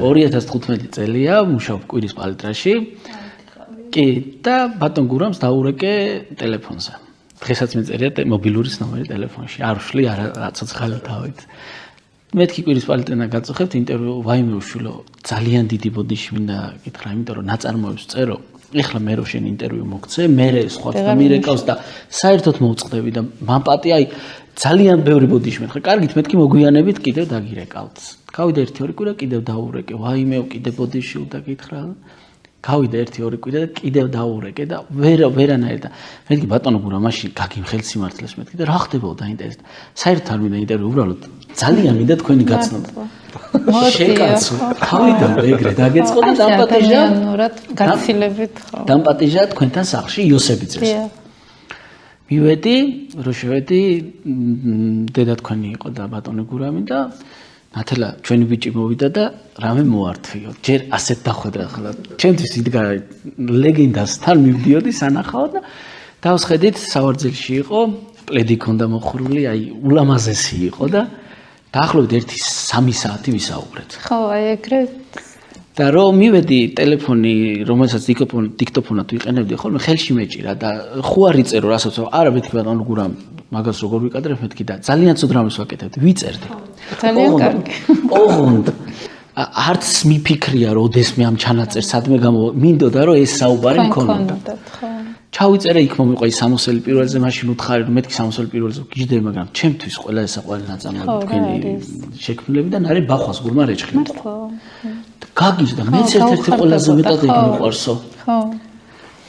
2015 წელია მუშაობ კვირის პალიტრაში. კი, და ბატონ გურამს დაურეკე ტელეფონზე. დღესაც მეწერია მობილურის ნომერი ტელეფონში. არ ვშლი, არა ცოცხალი თავით. მეთქი კვირის პალიტრიდან გაწუხებთ ინტერვიუ, ვაიმე უშვილო, ძალიან დიდი ბოდიში მინდა გითხრა, იმიტომ რომ ნაწარმოებს წერო. ეხლა მე რო შენ ინტერვიუ მოგცე, მე სხვა თქმა მირეკავს და საერთოდ მოვწყდები და მან პატი აი ძალიან ბევრი ბოდიში მეთქი. კარგით, მეთქი მოგვიანებით კიდევ დაგირეკავთ. გავიდა 1-2 კვირა კიდევ დაურეკე. ვაიმეო კიდევ ბოდიში უდაგითხრა. გავიდა 1-2 კვირა და კიდევ დაურეკე და ვერანაირ და მეთქი ბატონო გურა მაშინ გაგიმხელ სიმართლეს მეთქი და რა ხდებოდა დაინტერესდა. საერთოდ არ მინდა ინტერვიუ, უბრალოდ ძალიან მინდა თქვენი გაცნობა. შეკაცო. გავიდა ეგრე დაგეწყო და დამპატიჟა. გაცილებით ხო. დამპატიჟა თქვენთან სახლში იოსებიძეს. მივედი, რო შევედი, დედა თქვენი იყო და ბატონი გურამი და ნათელა ჩვენი ბიჭი მოვიდა და რამე მოართვიო. ჯერ ასეთ დახვედრა ხლა. ჩემთვის იდგა ლეგენდასთან მივდიოდი სანახავად და დავსხედით სავარძელში იყო, პლედი ქონდა მოხურული, აი ულამაზესი იყო და დაახლოებით 1-3 საათი ვისაუბრეთ. ხო, აი ეგრე და რომ მივედი ტელეფონი, რომელსაც დიქტოფონად ვიყენებდი, ხოლმე ხელში მეჭირა და ხო არ იწერო რასაც, არა მეთქი ბატონო გურამ, მაგას როგორ ვიკადრებ მეთქი და ძალიან ცუდ რამეს ვაკეთებდი, ვიწერდი. ძალიან კარგი. ოღონდ არც მიფიქრია რომ ოდესმე ამ ჩანაწერს სადმე მინდოდა რომ ეს საუბარი მქონოდა. ჩავიწერე იქ მომიყვა ის სამოსელი პირველზე, მაშინ უთხარი რომ მეთქი სამოსელი პირველზე გიждდები, მაგრამ ჩემთვის ყველა ესა ყველა ნაწარმოები თქვენი შექმნილებიდან არის ბახვას გულმა რეჩხი. მართლა. გაგიჟდა, მეც ერთ-ერთი ყველაზე მეტად ეგ მიყვარსო. ხო.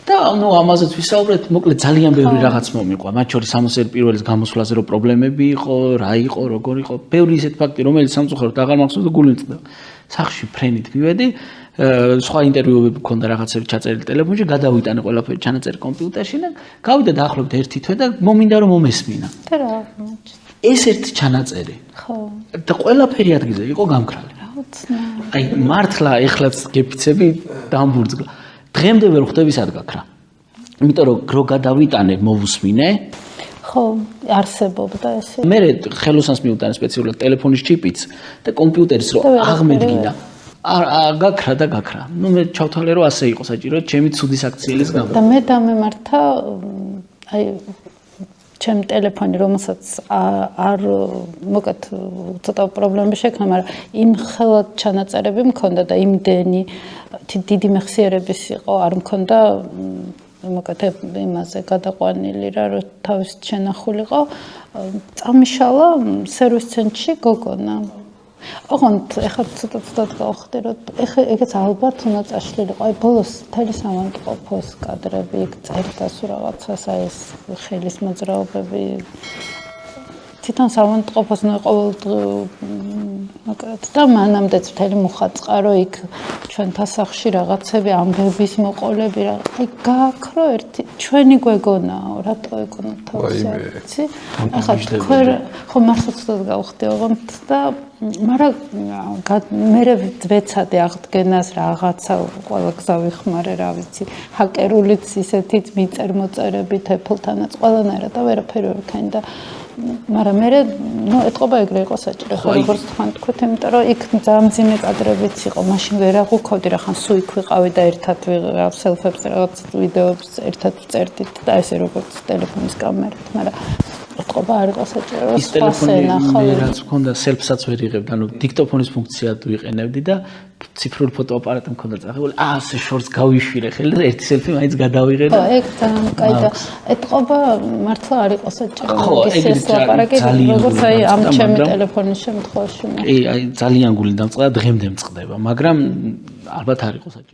და ნუ ამაზეც ვისაუბრეთ, მოკლედ ძალიან ბევრი რაღაც მომიყვა. მათ შორის სამოსელი პირველის გამოსვლაზე რო პრობლემები იყო, რა იყო, როგორ იყო, ბევრი ისეთ ფაქტი, რომელიც სამწუხაროდ აღარ მახსოვს და გული მწყდება. სახში ფრენით მივედი, სხვა ინტერვიუები მქონდა რაღაცები ჩაწერილი ტელეფონში, გადავიტანე ყველაფერი ჩანაწერი კომპიუტერში და გავიდა დაახლოებით 1 თვე და მომინდა რომ მომესმინა. და რა? ეს ერთი ჩანაწერი. ხო. და ყველაფერი ადგილზე იყო გამქრალი. აი მართლა ეხლაც გეფიცები დამბურძგლა. დღემდე ვერ ხვდები სად გაქრა. იმიტომ რომ რო გადავიტანე მოვუსმინე. ხო, არსებობდა ესე. მე ხელოსანს მიუტანე სპეციალურად ტელეფონის ჩიპიც და კომპიუტერის რო აღმედგინა. გაქრა და გაქრა. ნუ მე ჩავთვალე რომ ასე იყო საჭირო, ჩემი ცუდი საქციელის გამო. და მე დამემართა აი ჩემ ტელეფონი, რომელსაც არ მოკეთ ცოტა პრობლემები შექმნა, მაგრამ იმ ხელად ჩანაწერები მქონდა და იმდენი დიდი მეხსიერების იყო, არ მქონდა მოკეთ იმაზე გადაყვანილი რა, რომ თავის შენახულიყო. წამიშალა სერვის ცენტრში გოგონა. ოღონდ ეხლა ცოტა გავხდე, ეხლა ეგეც ალბათ უნდა წაშლილიყო. აი ბოლოს მთელი სამავთყოფოს კადრები, იქ წერდა სულ რაღაცას, აი ეს ხელის მოძრაობები. თვითონ სამავთყოფოს მოკლედ და მანამდეც მთელი მუხაწყარო იქ ჩვენთა სახლში რაღაცები, ამბების მოყოლები რა. აი გააქრო ერთი ჩვენი გვეგონაო, რატო ეგონა თავისი იცი? ახლა თქვენ ხო მართლა ცოტა გავხდე ოღონდ და მაგრამ მე ვეცადე აღდგენას რაღაცა ყველა გზა ვიხმარე რა ვიცი ჰაკერულიც ისეთით მიწერმოწერებით Apple-თანაც ყველანაირად და ვერაფერი ვერ ვქენი და მაგრამ მე ნუ ეთყობა ეგრე იყო საჭირო ხო როგორც თქვენ თქვით იმიტომ რომ იქ ძალიან მძიმე კადრებიც იყო მაშინ ვერ აღვიქოვდი რა ხან სულ იქ ვიყავი და ერთად ვიღავ სელფებს რაღაც ვიდეოებს ერთად ვწერდით და ესე როგორც ტელეფონის კამერით მაგრამ ეთყობა არ იყო საჭირო ის ტელეფონი მე რაც მქონდა სელფსაც ვერ იღებდი ანუ დიქტოფონის ფუნქციად ვიყენებდი და ციფრული ფოტოაპარატი მქონდა წაღებული ასე შორს გავიშვირე ხელი და ერთი სელფი მაინც გადავიღე და ეგ ძალიან კაი და ეთყობა მართლა არ იყო საჭირო ის ლაპარაკი როგორც აი ამ ჩემი ტელეფონის შემთხვევაში კი აი ძალიან გული დამწყდა დღემდე მწყდება მაგრამ ალბათ არ იყო საჭირო